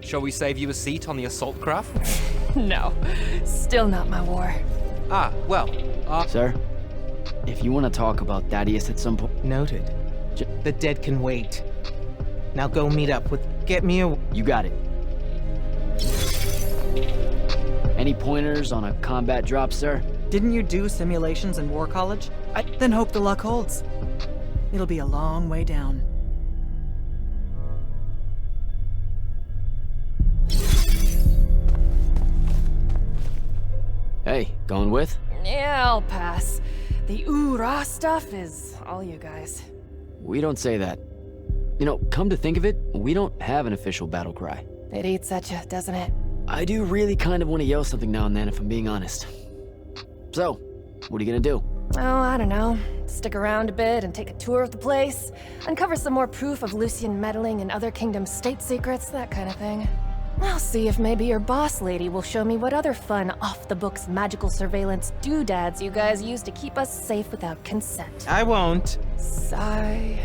Shall we save you a seat on the assault craft? No, still not my war. Sir, if you want to talk about Thaddeus at some point... Noted. The dead can wait. Now go meet up with... Get me a... You got it. Any pointers on a combat drop, sir? Didn't you do simulations in War College? Then hope the luck holds. It'll be a long way down. Hey, going with? Yeah, I'll pass. The ooh-rah stuff is all you guys. We don't say that. You know, come to think of it, we don't have an official battle cry. It eats at you, doesn't it? I do really kind of want to yell something now and then, if I'm being honest. So, what are you gonna do? Oh, I don't know. Stick around a bit and take a tour of the place. Uncover some more proof of Lucian meddling in other kingdoms' state secrets, that kind of thing. I'll see if maybe your boss lady will show me what other fun, off-the-books magical surveillance doodads you guys use to keep us safe without consent. I won't. Sigh.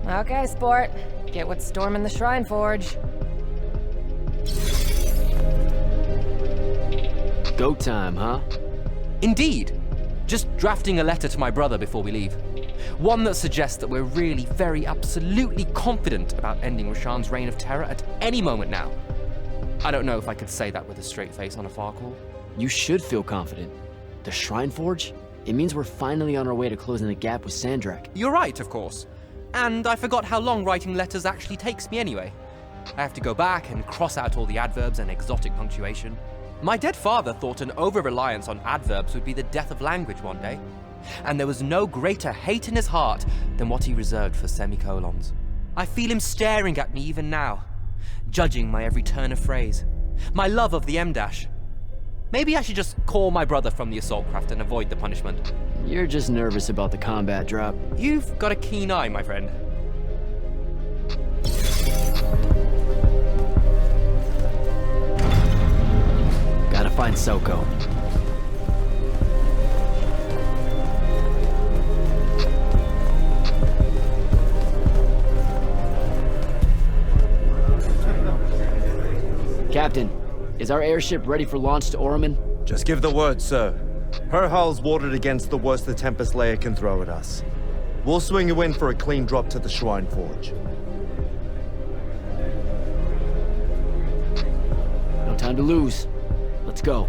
Okay, sport. Get what's storming the Shrine Forge. Go time, huh? Indeed. Just drafting a letter to my brother before we leave. One that suggests that we're really very absolutely confident about ending Roshan's reign of terror at any moment now. I don't know if I could say that with a straight face on a Farcall. You should feel confident. The Shrine Forge? It means we're finally on our way to closing the gap with Sandrak. You're right, of course. And I forgot how long writing letters actually takes me anyway. I have to go back and cross out all the adverbs and exotic punctuation. My dead father thought an over-reliance on adverbs would be the death of language one day. And there was no greater hate in his heart than what he reserved for semicolons. I feel him staring at me even now, judging my every turn of phrase, my love of the M-dash. Maybe I should just call my brother from the assault craft and avoid the punishment. You're just nervous about the combat drop. You've got a keen eye, my friend. Gotta find Soko. Captain, is our airship ready for launch to Orman? Just give the word, sir. Her hull's warded against the worst the Tempest layer can throw at us. We'll swing you in for a clean drop to the Shrine Forge. No time to lose. Let's go.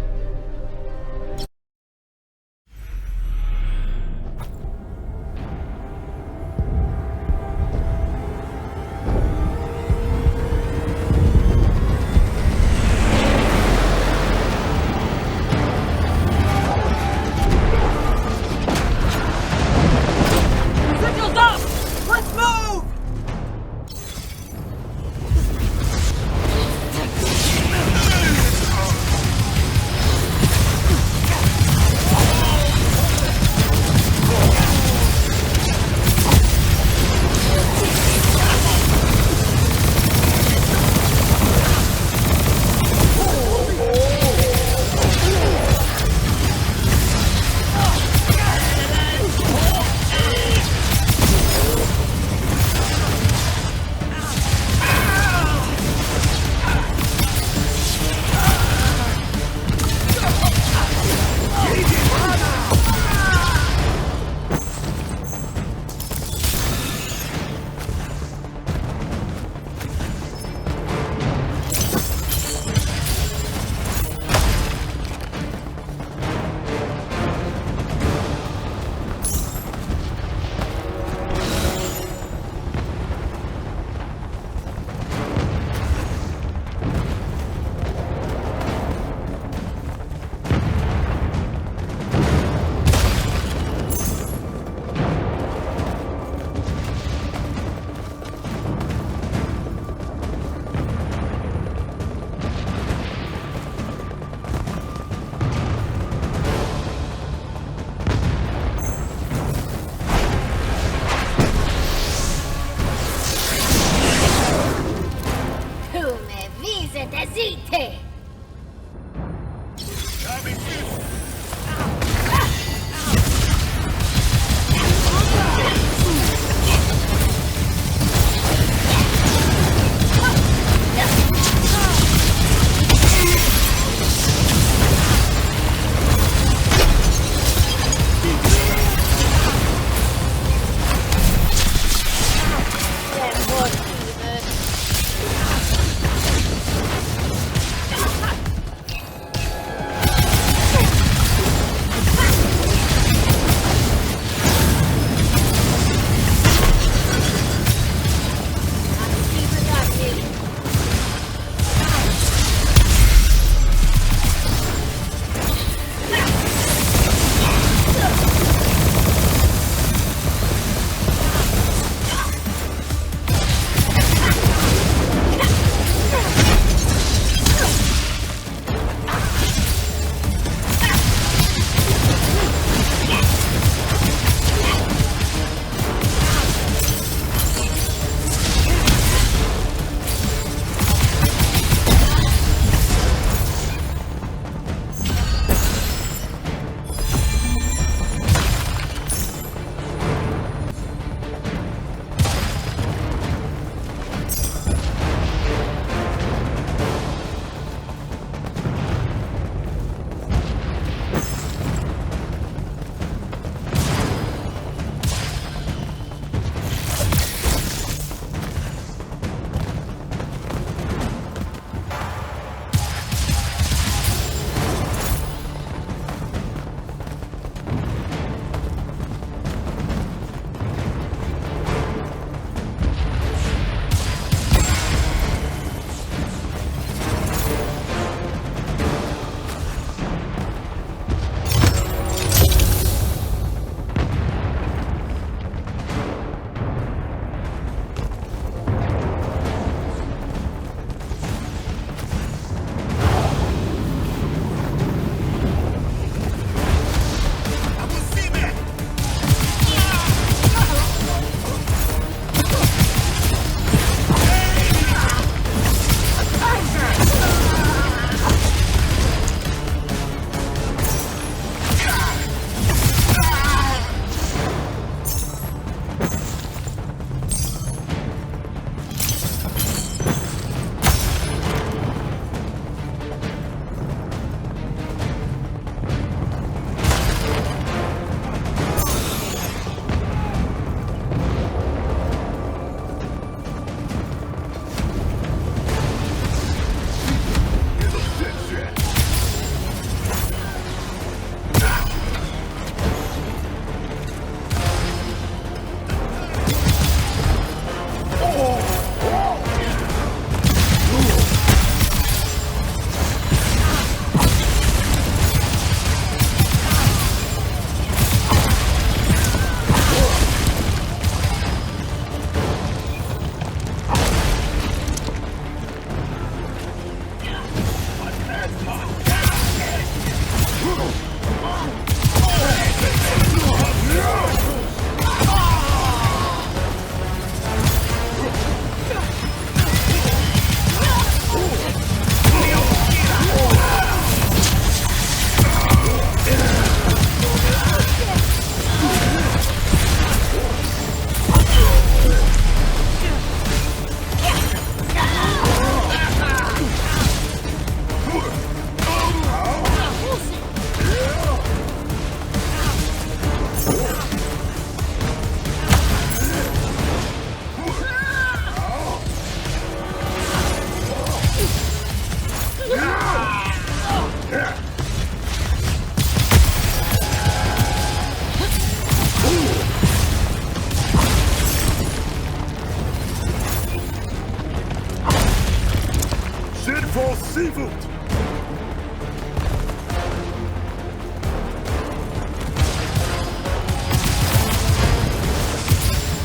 for seafood!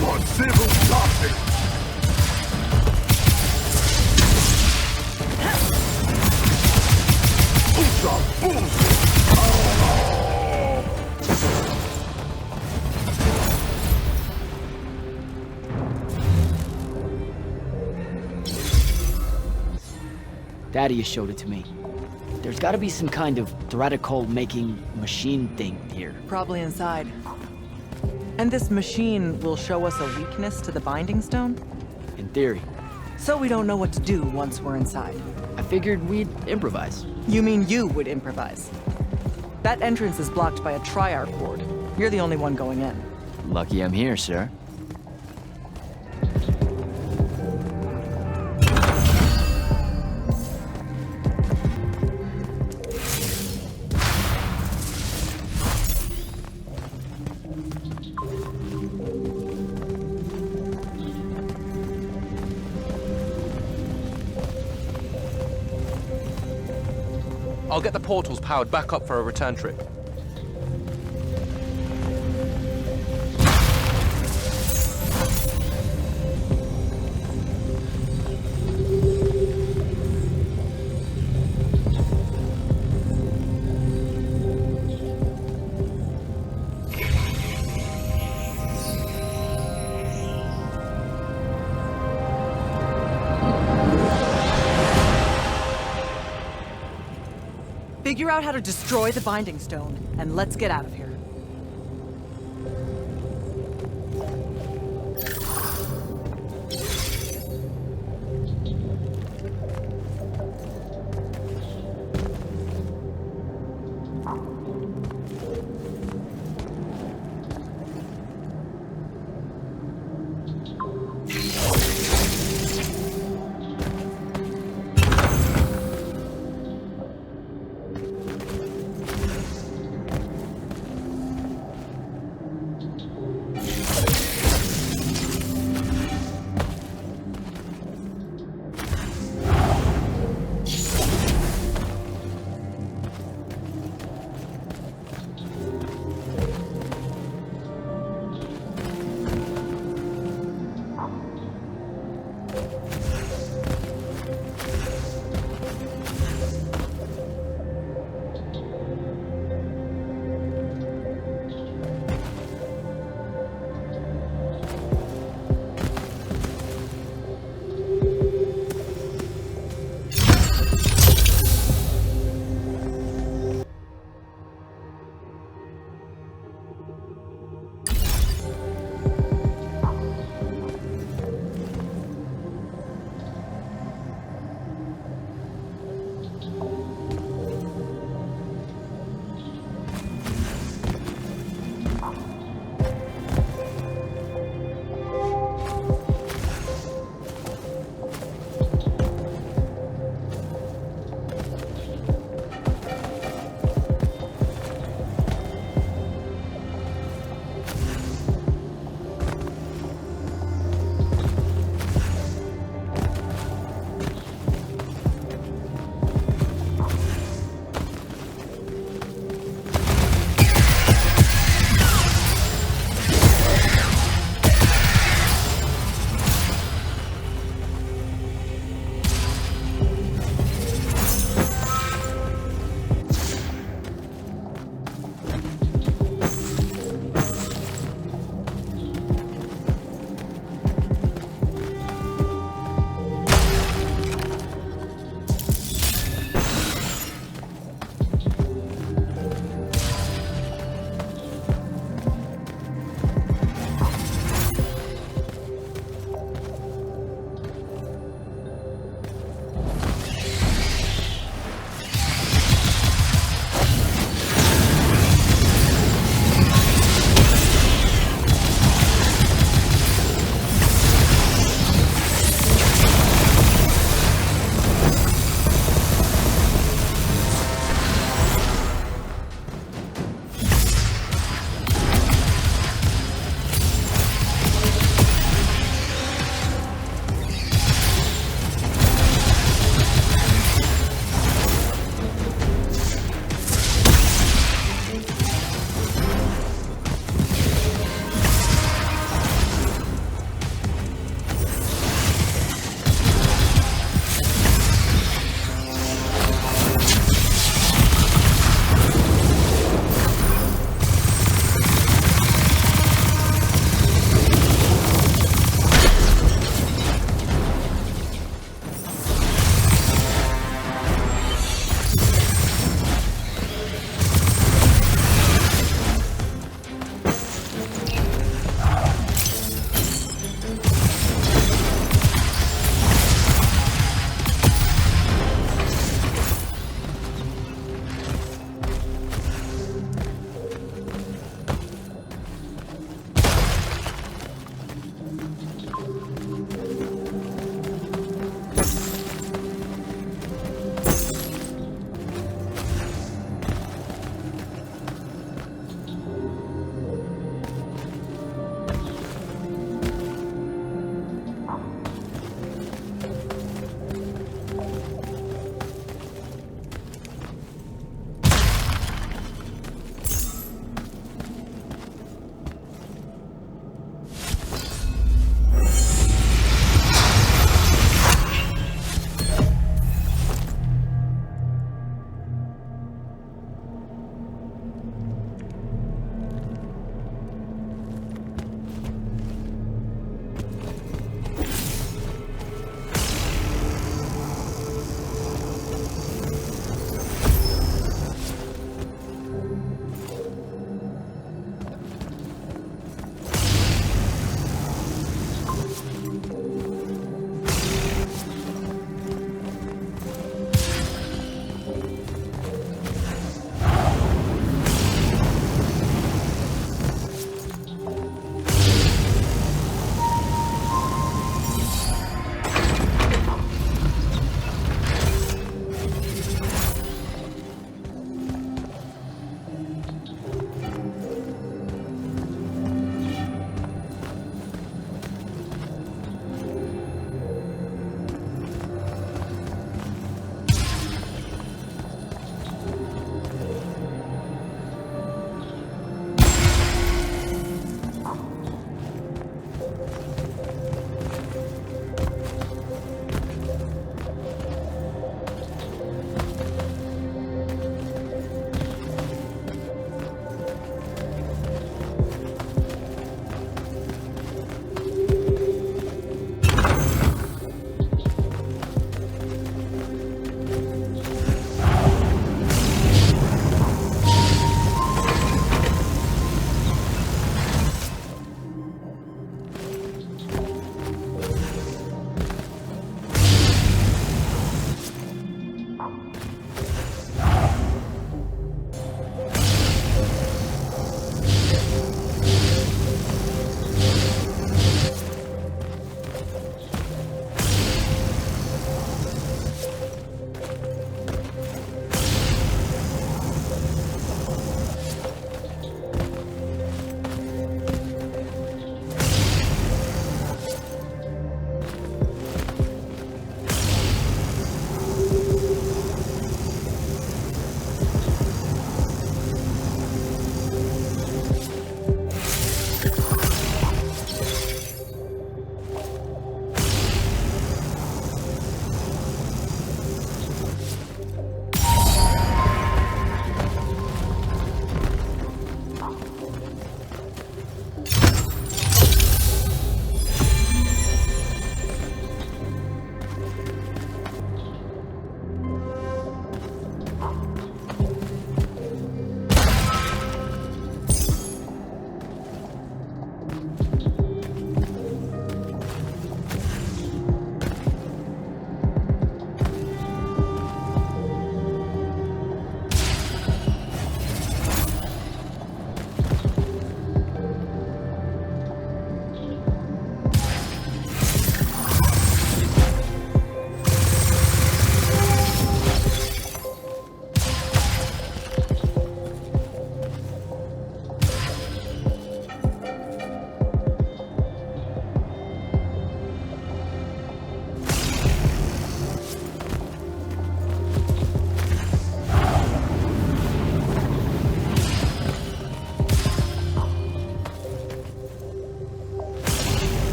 For seafood toxic! Ultra bullshit! Thaddeus showed it to me. There's gotta be some kind of Theratocol-making machine thing here. Probably inside. And this machine will show us a weakness to the Binding Stone? In theory. So we don't know what to do once we're inside. I figured we'd improvise. You mean you would improvise? That entrance is blocked by a triarch ward. You're the only one going in. Lucky I'm here, sir. I'll get the portals powered back up for a return trip. Figure out how to destroy the Binding Stone, and let's get out of here.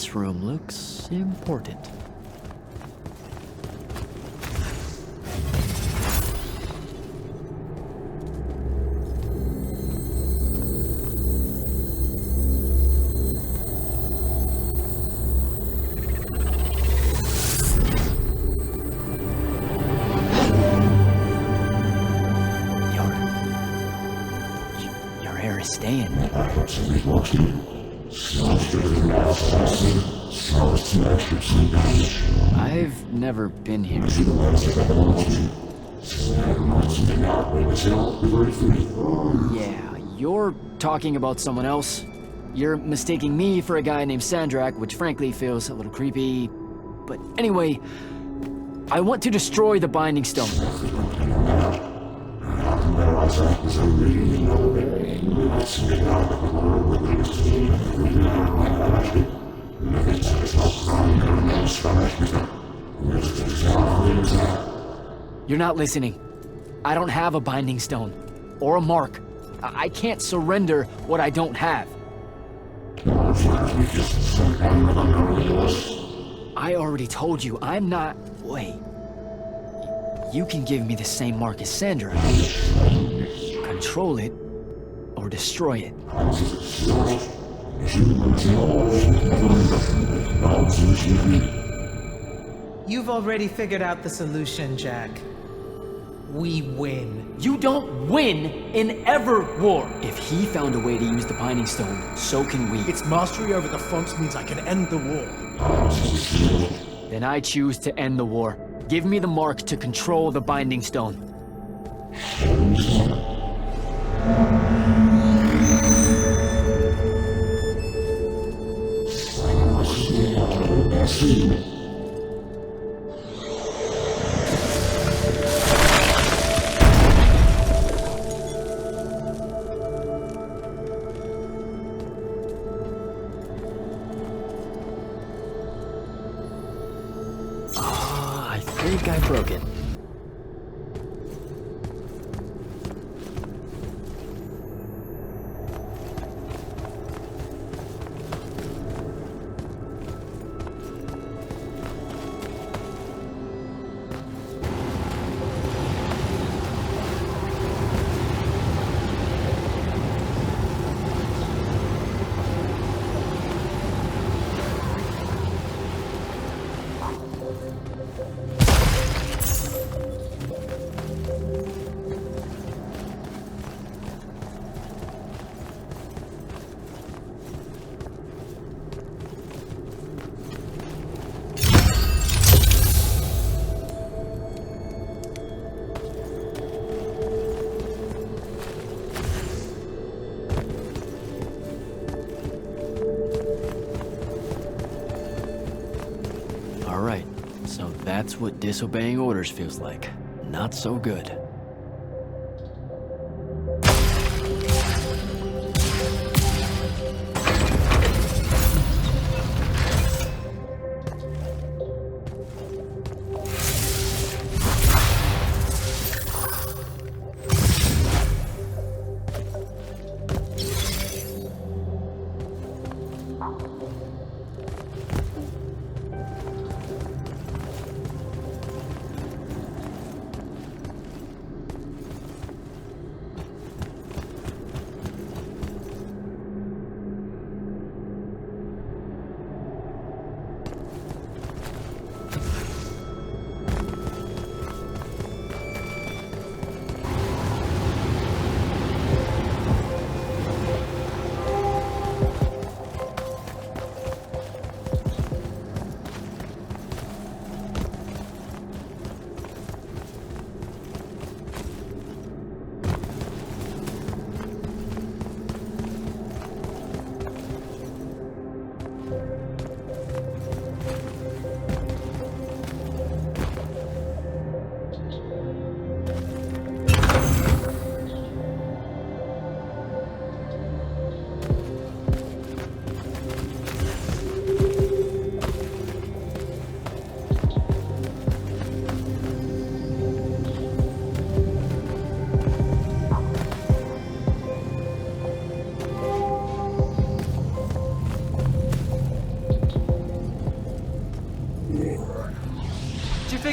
This room looks important. Your hair is staying. I've never been here. Yeah, you're talking about someone else. You're mistaking me for a guy named Sandrak, which frankly feels a little creepy. But anyway, I want to destroy the Binding Stone. You're not listening. I don't have a Binding Stone. Or a mark. I can't surrender what I don't have. I already told you, I'm not... Wait. You can give me the same mark as Sandra. Control it, or destroy it. You've already figured out the solution, Jack. We win. You don't win in ever war! If he found a way to use the Binding Stone, so can we. Its mastery over the font means I can end the war. Then I choose to end the war. Give me the mark to control the Binding Stone. I think I broke it. Alright, so that's what disobeying orders feels like. Not so good.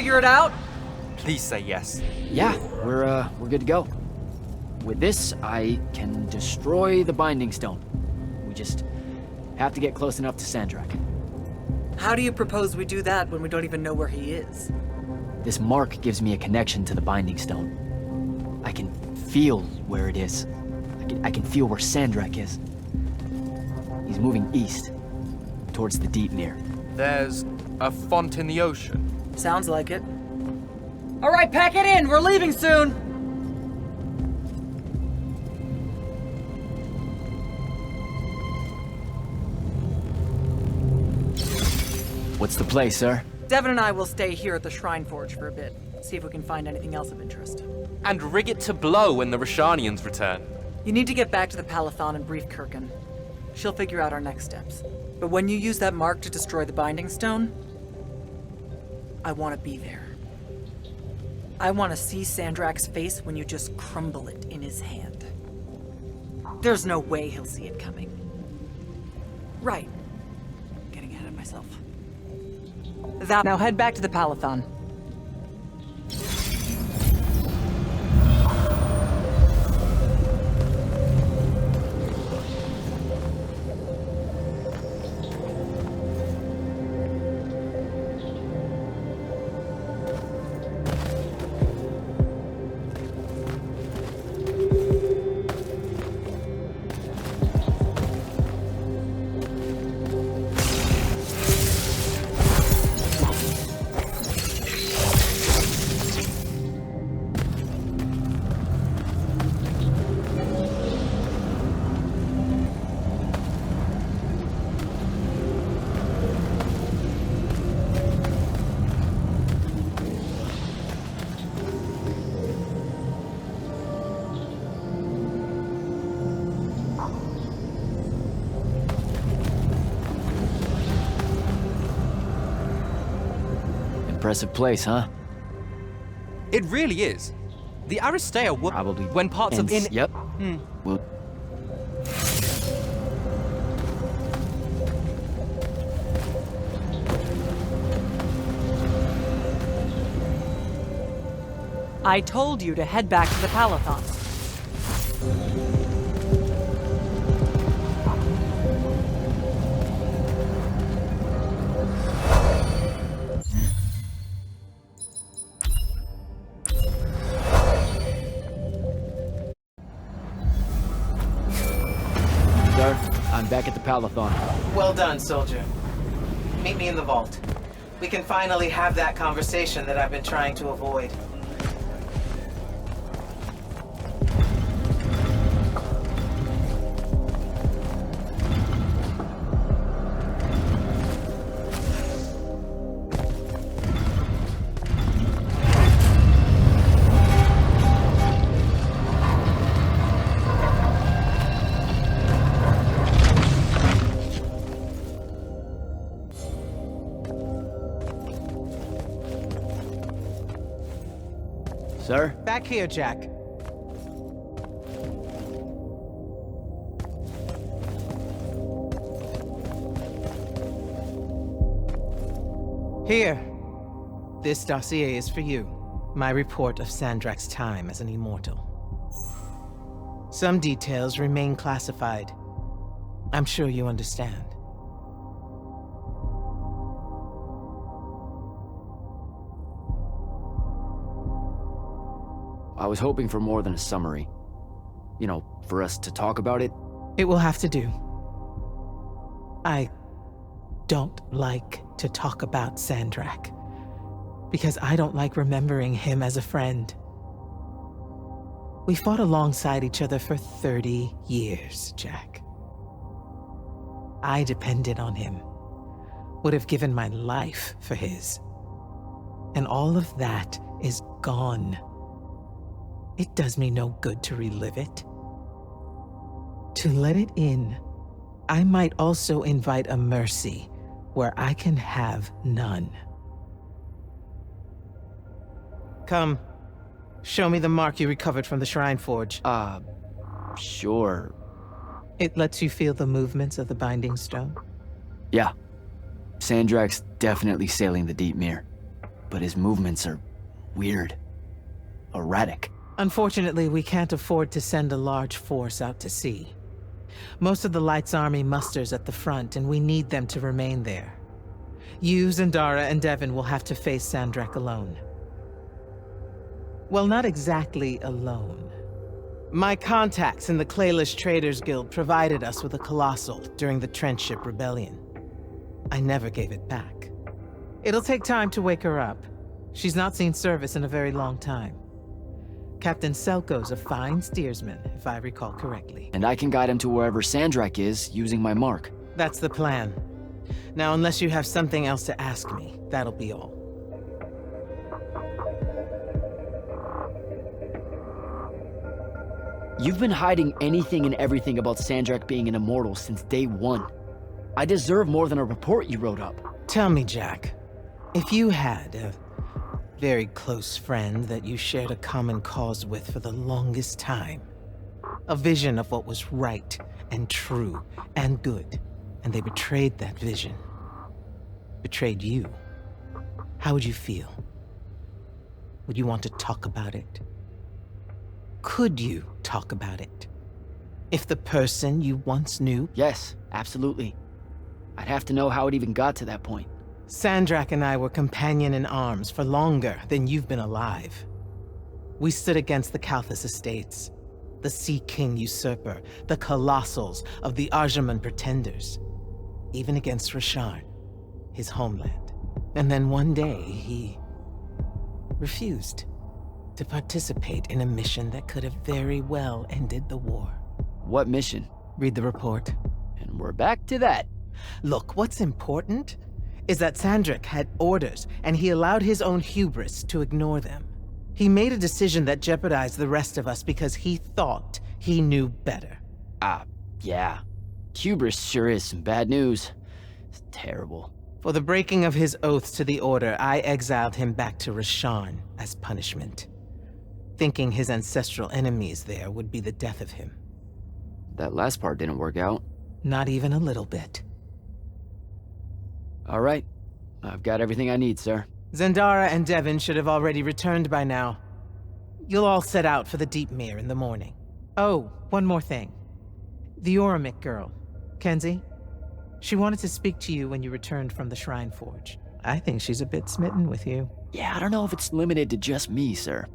figure it out? Please say yes. Yeah, we're good to go. With this, I can destroy the Binding Stone. We just have to get close enough to Sandrak. How do you propose we do that when we don't even know where he is? This mark gives me a connection to the Binding Stone. I can feel where it is. I can feel where Sandrak is. He's moving east, towards the Deepmere. There's a font in the ocean. Sounds like it. All right, pack it in. We're leaving soon. What's the play, sir? Devin and I will stay here at the Shrine Forge for a bit. See if we can find anything else of interest. And rig it to blow when the Rashanians return. You need to get back to the Palathon and brief Kirkin. She'll figure out our next steps. But when you use that mark to destroy the Binding Stone, I want to be there. I want to see Sandrak's face when you just crumble it in his hand. There's no way he'll see it coming. Right. Getting ahead of myself. Now head back to the Palathon. Impressive place, huh? It really is. The Aristea were Probably. when parts of Yep. Well, I told you to head back to the Palathon. sir, I'm back at the Palathon. Well done, soldier. Meet me in the vault. We can finally have that conversation that I've been trying to avoid. Sir? Back here, Jack. Here. This dossier is for you. My report of Sandrak's time as an immortal. Some details remain classified. I'm sure you understand. I was hoping for more than a summary. You know, for us to talk about it. It will have to do. I don't like to talk about Sandrak, because I don't like remembering him as a friend. We fought alongside each other for 30 years, Jack. I depended on him, would have given my life for his. And all of that is gone. It does me no good to relive it. To let it in, I might also invite a mercy where I can have none. Come, show me the mark you recovered from the Shrine Forge. Sure. It lets you feel the movements of the Binding Stone. Yeah. Sandrak's definitely sailing the Deepmere. but his movements are weird. Erratic. Unfortunately, we can't afford to send a large force out to sea. Most of the Light's army musters at the front, and we need them to remain there. You, Zendara, and Devin will have to face Sandrak alone. Well, not exactly alone. My contacts in the Clayless Traders Guild provided us with a Colossal during the Trench Ship Rebellion. I never gave it back. It'll take time to wake her up. She's not seen service in a very long time. Captain Selko's a fine steersman, if I recall correctly. And I can guide him to wherever Sandrak is using my mark. That's the plan. Now, unless you have something else to ask me, that'll be all. You've been hiding anything and everything about Sandrak being an immortal since day one. I deserve more than a report you wrote up. Tell me, Jack, if you had a very close friend that you shared a common cause with for the longest time, a vision of what was right and true and good, and they betrayed that vision, betrayed you, how would you feel? Would you want to talk about it? Could you talk about it? If the person you once knew... Yes, absolutely. I'd have to know how it even got to that point. Sandrak and I were companion in arms for longer than you've been alive. We stood against the Kalthus Estates, the Sea King usurper, the Colossals of the Arjaman Pretenders, even against Rasharn, his homeland. And then one day, he refused to participate in a mission that could have very well ended the war. What mission? Read the report. And we're back to that. Look, what's important is that Sandrak had orders, and he allowed his own hubris to ignore them. He made a decision that jeopardized the rest of us because he thought he knew better. Yeah. Hubris sure is some bad news. It's terrible. For the breaking of his oaths to the Order, I exiled him back to Rasharn as punishment, thinking his ancestral enemies there would be the death of him. That last part didn't work out. Not even a little bit. All right. I've got everything I need, sir. Zendara and Devin should have already returned by now. You'll all set out for the Deep Mere in the morning. Oh, one more thing. The Oromik girl, Kenzie. She wanted to speak to you when you returned from the Shrine Forge. I think she's a bit smitten with you. Yeah, I don't know if it's limited to just me, sir.